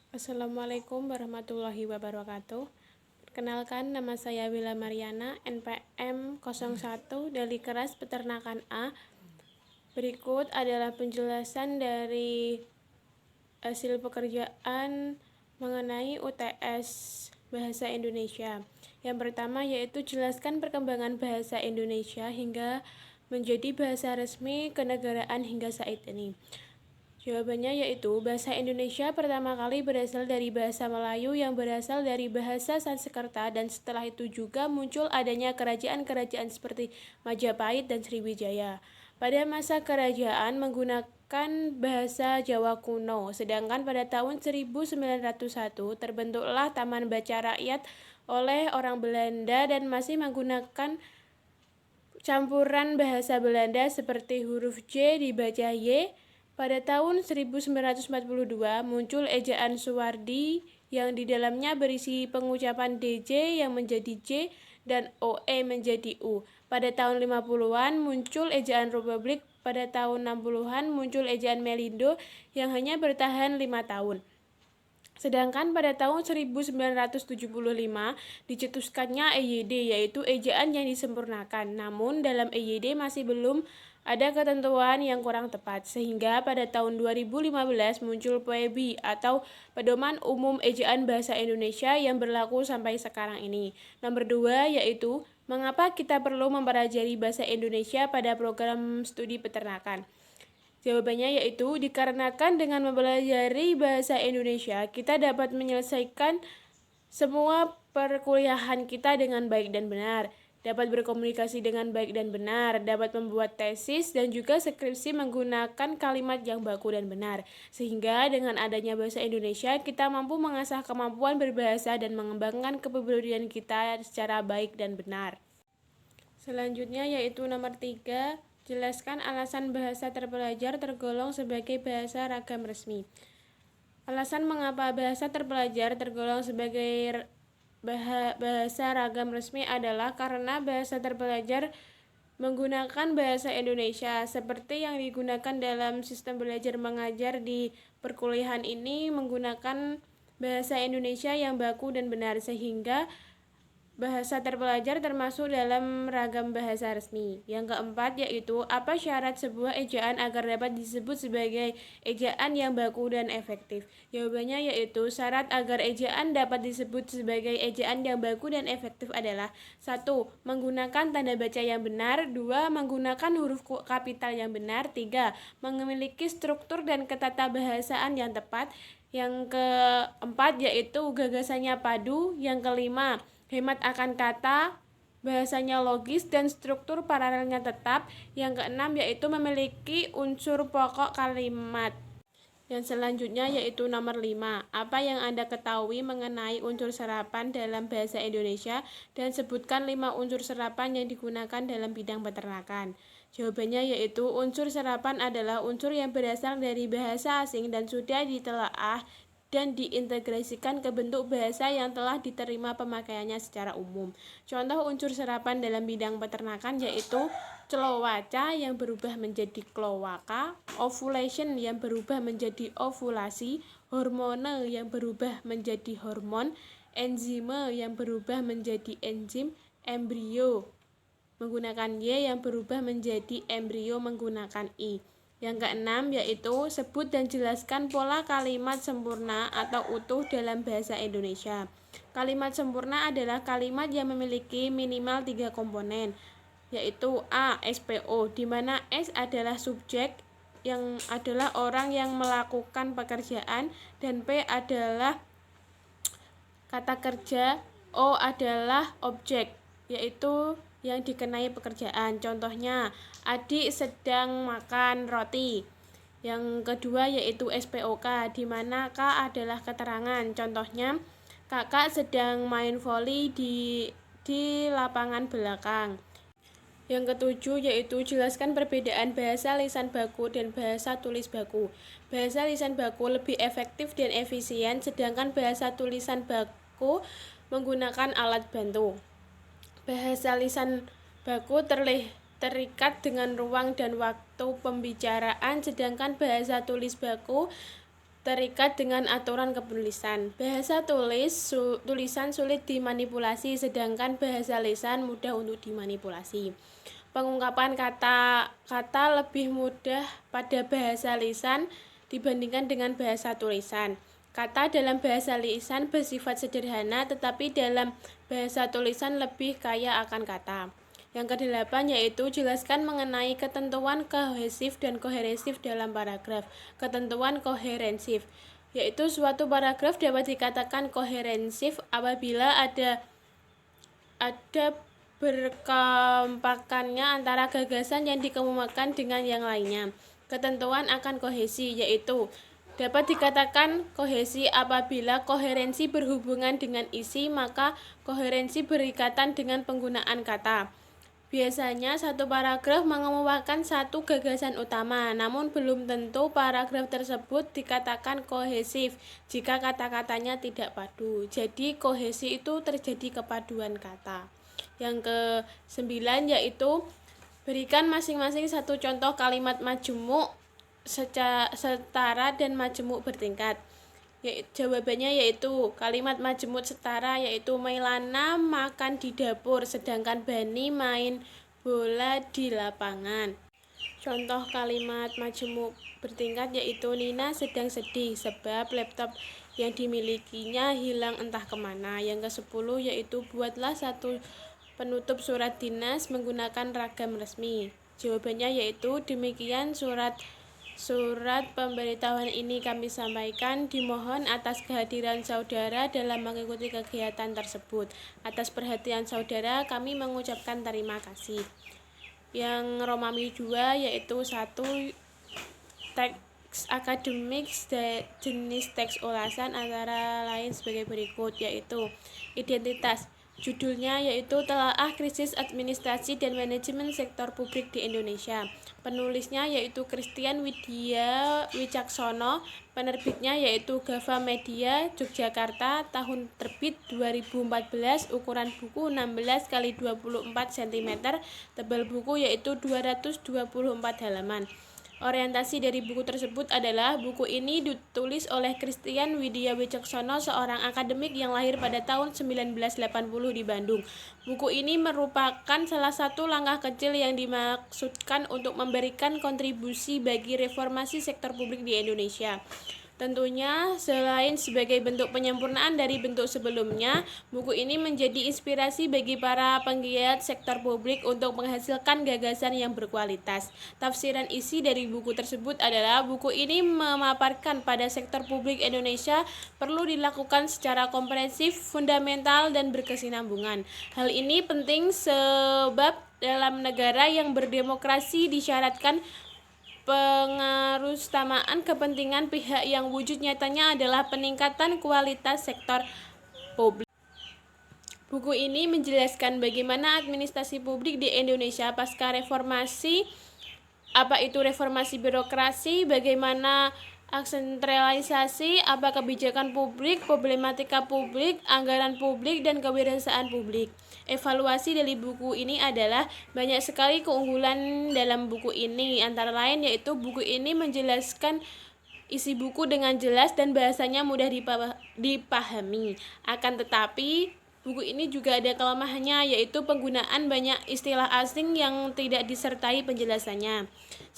Assalamualaikum warahmatullahi wabarakatuh. Perkenalkan, nama saya Wila Mariana, NPM 01 dari Kelas Peternakan A. Berikut adalah penjelasan dari hasil pekerjaan mengenai UTS Bahasa Indonesia. Yang pertama yaitu jelaskan perkembangan bahasa Indonesia hingga menjadi bahasa resmi kenegaraan hingga saat ini. Jawabannya yaitu bahasa Indonesia pertama kali berasal dari bahasa Melayu yang berasal dari bahasa Sanskerta, dan setelah itu juga muncul adanya kerajaan-kerajaan seperti Majapahit dan Sriwijaya. Pada masa kerajaan menggunakan bahasa Jawa kuno, sedangkan pada tahun 1901 terbentuklah Taman Baca Rakyat oleh orang Belanda dan masih menggunakan campuran bahasa Belanda seperti huruf J dibaca Y. Pada tahun 1942 muncul ejaan Suwardi yang di dalamnya berisi pengucapan DJ yang menjadi J dan OE menjadi U. Pada tahun 50-an muncul ejaan Republik, pada tahun 60-an muncul ejaan Melindo yang hanya bertahan 5 tahun. Sedangkan pada tahun 1975 dicetuskannya EYD, yaitu ejaan yang disempurnakan. Namun dalam EYD masih belum ada ketentuan yang kurang tepat, sehingga pada tahun 2015 muncul PEBI atau Pedoman Umum Ejaan Bahasa Indonesia yang berlaku sampai sekarang ini. Nomor 2 yaitu mengapa kita perlu mempelajari bahasa Indonesia pada program studi peternakan. Jawabannya yaitu dikarenakan dengan mempelajari bahasa Indonesia, kita dapat menyelesaikan semua perkuliahan kita dengan baik dan benar, dapat berkomunikasi dengan baik dan benar, dapat membuat tesis dan juga skripsi menggunakan kalimat yang baku dan benar. Sehingga dengan adanya bahasa Indonesia, kita mampu mengasah kemampuan berbahasa dan mengembangkan kepribadian kita secara baik dan benar. Selanjutnya yaitu nomor 3, jelaskan alasan bahasa terpelajar tergolong sebagai bahasa ragam resmi. Alasan mengapa bahasa terpelajar tergolong sebagai bahasa ragam resmi adalah karena bahasa terpelajar menggunakan bahasa Indonesia seperti yang digunakan dalam sistem belajar mengajar di perkuliahan ini menggunakan bahasa Indonesia yang baku dan benar, sehingga bahasa terpelajar termasuk dalam ragam bahasa resmi. Yang keempat yaitu apa syarat sebuah ejaan agar dapat disebut sebagai ejaan yang baku dan efektif. Jawabannya yaitu syarat agar ejaan dapat disebut sebagai ejaan yang baku dan efektif adalah 1. Menggunakan tanda baca yang benar, 2. Menggunakan huruf kapital yang benar, 3. Memiliki struktur dan ketatabahasaan yang tepat. Yang keempat yaitu gagasannya padu. Yang kelima, hemat akan kata, bahasanya logis dan struktur paralelnya tetap. Yang keenam yaitu memiliki unsur pokok kalimat. Yang selanjutnya yaitu nomor 5. Apa yang Anda ketahui mengenai unsur serapan dalam bahasa Indonesia dan sebutkan 5 unsur serapan yang digunakan dalam bidang peternakan. Jawabannya yaitu unsur serapan adalah unsur yang berasal dari bahasa asing dan sudah ditelaah dan diintegrasikan ke bentuk bahasa yang telah diterima pemakaiannya secara umum. Contoh unsur serapan dalam bidang peternakan yaitu celowaca yang berubah menjadi cloaca, ovulation yang berubah menjadi ovulasi, hormone yang berubah menjadi hormon, enzime yang berubah menjadi enzim, embrio menggunakan Y yang berubah menjadi embrio menggunakan I. Yang keenam yaitu sebut dan jelaskan pola kalimat sempurna atau utuh dalam bahasa Indonesia. Kalimat sempurna adalah kalimat yang memiliki minimal 3 komponen, yaitu A. SPO, di mana S adalah subjek yang adalah orang yang melakukan pekerjaan, dan P adalah kata kerja, O adalah objek, yaitu yang dikenai pekerjaan. Contohnya, adik sedang makan roti. Yang kedua yaitu SPOK, di mana K adalah keterangan. Contohnya, kakak sedang main voli di lapangan belakang. Yang ketujuh yaitu jelaskan perbedaan bahasa lisan baku dan bahasa tulis baku. Bahasa lisan baku lebih efektif dan efisien, sedangkan bahasa tulisan baku menggunakan alat bantu. Bahasa lisan baku terikat dengan ruang dan waktu pembicaraan, sedangkan bahasa tulis baku terikat dengan aturan kepenulisan. Bahasa tulisan sulit dimanipulasi, sedangkan bahasa lisan mudah untuk dimanipulasi. Pengungkapan kata-kata lebih mudah pada bahasa lisan dibandingkan dengan bahasa tulisan. Kata dalam bahasa lisan bersifat sederhana, tetapi dalam bahasa tulisan lebih kaya akan kata. Yang kedelapan yaitu jelaskan mengenai ketentuan kohesif dan koherensif dalam paragraf. Ketentuan koherensif yaitu suatu paragraf dapat dikatakan koherensif apabila ada berkempakannya antara gagasan yang dikemukakan dengan yang lainnya. Ketentuan akan kohesi yaitu dapat dikatakan kohesi apabila koherensi berhubungan dengan isi, maka koherensi berikatan dengan penggunaan kata. Biasanya satu paragraf mengemukakan satu gagasan utama, namun belum tentu paragraf tersebut dikatakan kohesif jika kata-katanya tidak padu. Jadi kohesi itu terjadi kepaduan kata. Yang ke-9 yaitu berikan masing-masing satu contoh kalimat majemuk setara dan majemuk bertingkat. Jawabannya yaitu kalimat majemuk setara yaitu Mailana makan di dapur sedangkan Bani main bola di lapangan. Contoh kalimat majemuk bertingkat yaitu Nina sedang sedih sebab laptop yang dimilikinya hilang entah kemana. Yang ke-10 yaitu buatlah satu penutup surat dinas menggunakan ragam resmi. Jawabannya yaitu demikian surat pemberitahuan ini kami sampaikan, dimohon atas kehadiran saudara dalam mengikuti kegiatan tersebut. Atas perhatian saudara kami mengucapkan terima kasih. Yang Romawi 2 yaitu 1 teks akademik jenis teks ulasan antara lain sebagai berikut yaitu identitas. Judulnya yaitu Telaah Krisis Administrasi dan Manajemen Sektor Publik di Indonesia. Penulisnya yaitu Christian Widya Wicaksono. Penerbitnya yaitu Gava Media, Yogyakarta, tahun terbit 2014, ukuran buku 16 x 24 cm, tebal buku yaitu 224 halaman. Orientasi dari buku tersebut adalah buku ini ditulis oleh Christian Widya Wicaksono, seorang akademik yang lahir pada tahun 1980 di Bandung. Buku ini merupakan salah satu langkah kecil yang dimaksudkan untuk memberikan kontribusi bagi reformasi sektor publik di Indonesia. Tentunya, selain sebagai bentuk penyempurnaan dari bentuk sebelumnya, buku ini menjadi inspirasi bagi para penggiat sektor publik untuk menghasilkan gagasan yang berkualitas. Tafsiran isi dari buku tersebut adalah buku ini memaparkan pada sektor publik Indonesia perlu dilakukan secara komprehensif, fundamental, dan berkesinambungan. Hal ini penting sebab dalam negara yang berdemokrasi disyaratkan pengarusutamaan kepentingan pihak yang wujud nyatanya adalah peningkatan kualitas sektor publik. Buku ini menjelaskan bagaimana administrasi publik di Indonesia pasca reformasi, apa itu reformasi birokrasi, bagaimana aksentralisasi, apa kebijakan publik, problematika publik, anggaran publik, dan kewirausahaan publik. Evaluasi dari buku ini adalah banyak sekali keunggulan dalam buku ini, antara lain yaitu buku ini menjelaskan isi buku dengan jelas dan bahasanya mudah dipahami. Akan tetapi buku ini juga ada kelemahannya, yaitu penggunaan banyak istilah asing yang tidak disertai penjelasannya.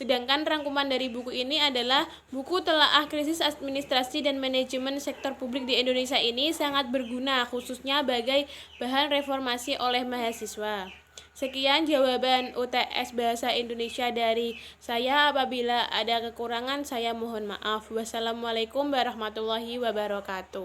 Sedangkan rangkuman dari buku ini adalah buku Telaah Krisis Administrasi dan Manajemen Sektor Publik di Indonesia ini sangat berguna khususnya sebagai bahan reformasi oleh mahasiswa. Sekian jawaban UTS Bahasa Indonesia dari saya. Apabila ada kekurangan saya mohon maaf. Wassalamualaikum warahmatullahi wabarakatuh.